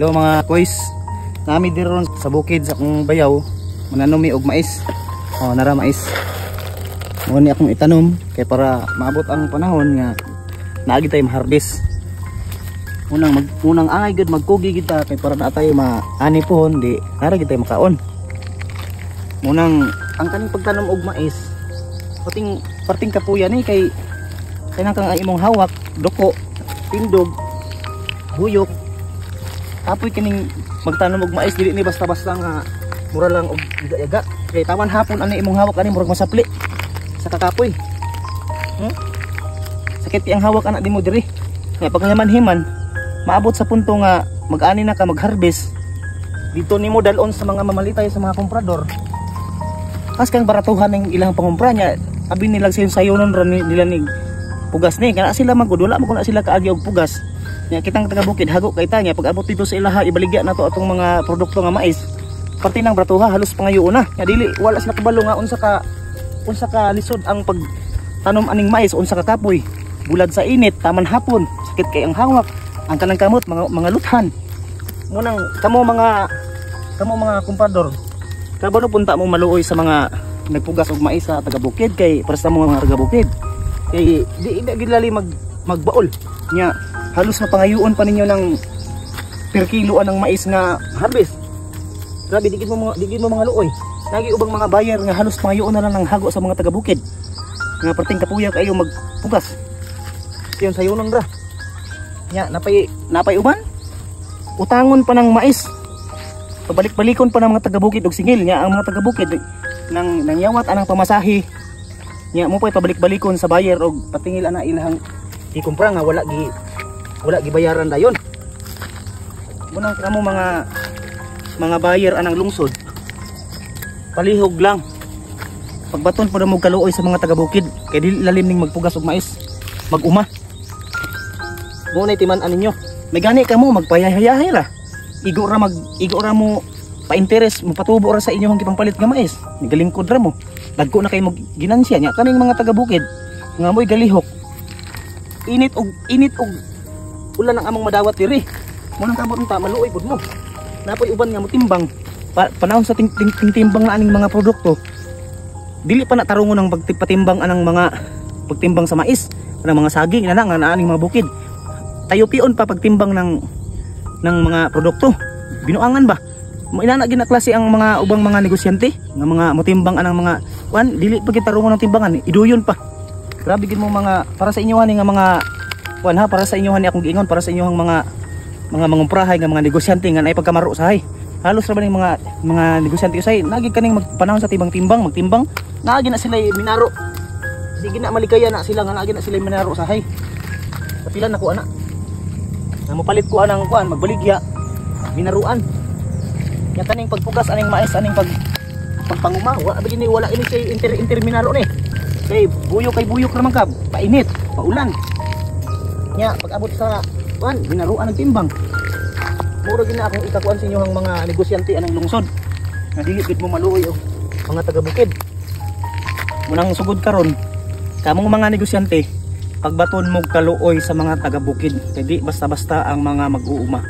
Hello mga kois, nami diron sa bukid sa akong bayaw, mananomi og mais. Nara mais. Mo ni akong itanom kay para maabot ang panahon nga naagi tayo ma-harvest. Unang angay gud magkugi kita kay para na tayo maani pohon di ara gid tayo makaon. Munang ang kaning pagtanom og mais, parting kapuya ni kay kanang kang imong hawak, doko, tindog, buyok. Apoy kining magtanom og mais dili ni basta-basta nga mura lang og yaga. Kay tawan hapon ani imong hawak ani murag masapli sa kakapoy. Sakit ang hawak anak di mo diri. Nga paghiman-himan maabot sa punto nga mag-ani na ka mag-harvest. Dito nimo dalon sa mga mamalitay sa mga komprador. Kas kang baratuhan ng ilang pangumpra nya, abi nila sayon-sayonon ron nila nig pugas ni kana sila magud wala mo na sila kaagi og pugas. Nya kitang taga bukid hago kay tanya pag abot dito sa ilaha ibaligya na to atong mga produkto nga mais. Parte ng bratuha halos pangayo na. Nya dili wala sila kabalo nga unsa ka lisod ang pagtanom aning mais unsa ka kapoy. Bulad sa init taman hapon sakit kay ang hawak ang kanang kamot mga luthan. Ngunang kamo mga komprador kabalo punta mo maluoy sa mga nagpugas og mais sa taga bukid kay para sa mga taga bukid. Kay di gilali magbaol nya halos mapangayoon pa ninyo ng per kilo ng mais nga harvest. Grabe digid mo mga luoy. Lagi ubang mga buyer nga halos pangayoon na lang ng hago sa mga taga bukid. Nga perting kapuya kayo magpugas. Yon sayonon ra. Nya napay uban. Utangon pa ng mais. Pabalik-balikon pa ng mga taga bukid og singil nya ang mga taga bukid nang nangyawat anang pamasahe. Nya mo pay pabalik-balikon sa buyer og patingil ana ilahang ikumpra nga wala gi bayaran dayon. Munang kamo mga buyer anang lungsod. Palihog lang. Pagbaton po na mo kaluoy sa mga taga bukid kay dili lalim ning magpugas og mais. Mag-uma. Mo na timan-an ninyo. May gani kamo magpayahay ra. Igo ra mo pa-interest mo patubo ra sa inyong gipampalit nga mais. Nigalingkod ra mo. Dagko na kay mo ginansya nya kaning mga taga bukid nga moy galihok. Init og ulan ang among madawat diri. Munang kamot unta maluoy pud mo. Napoy uban nga mo timbang panahon sa timbang na aning mga produkto. Dili pa na tarungon ng pagtimbang anang mga pagtimbang sa mais, anang mga saging na nga aning mga bukid. Tayo pion pa pagtimbang ng mga produkto. Binuangan ba? Inana gina klase ang mga ubang mga negosyante nga mga motimbang anang mga dili pa kita tarungon ng timbangan, iduyon pa. Grabe gid mo mga para sa inyo nga mga para sa inyo akong giingon para sa inyo mga mangumprahay nga mga negosyante nga naay pagkamaro sahay. Halos ra ba ning mga negosyante usay nagi kaning magpanahon sa magtimbang naagi na sila minaro. Sige na malikaya na sila nga naagi na sila minaro sahay. Kapilan nako ana. Na mopalit ko anang magbaligya minaruan. Nya kaning pagpugas aning mais aning pagpanguma wala ini say interminaro ni. Kay buyok naman ka, painit, paulan. Nya pag-abot sa binaruan ng timbang. Mura gina akong ikakuan sa inyo ang mga negosyante anang lungsod. Nga dili gid mo maluoy og mga taga bukid. Munang sugod karon, kamong mga negosyante, pagbaton mo kaluoy sa mga taga bukid. Kay di basta-basta ang mga mag-uuma.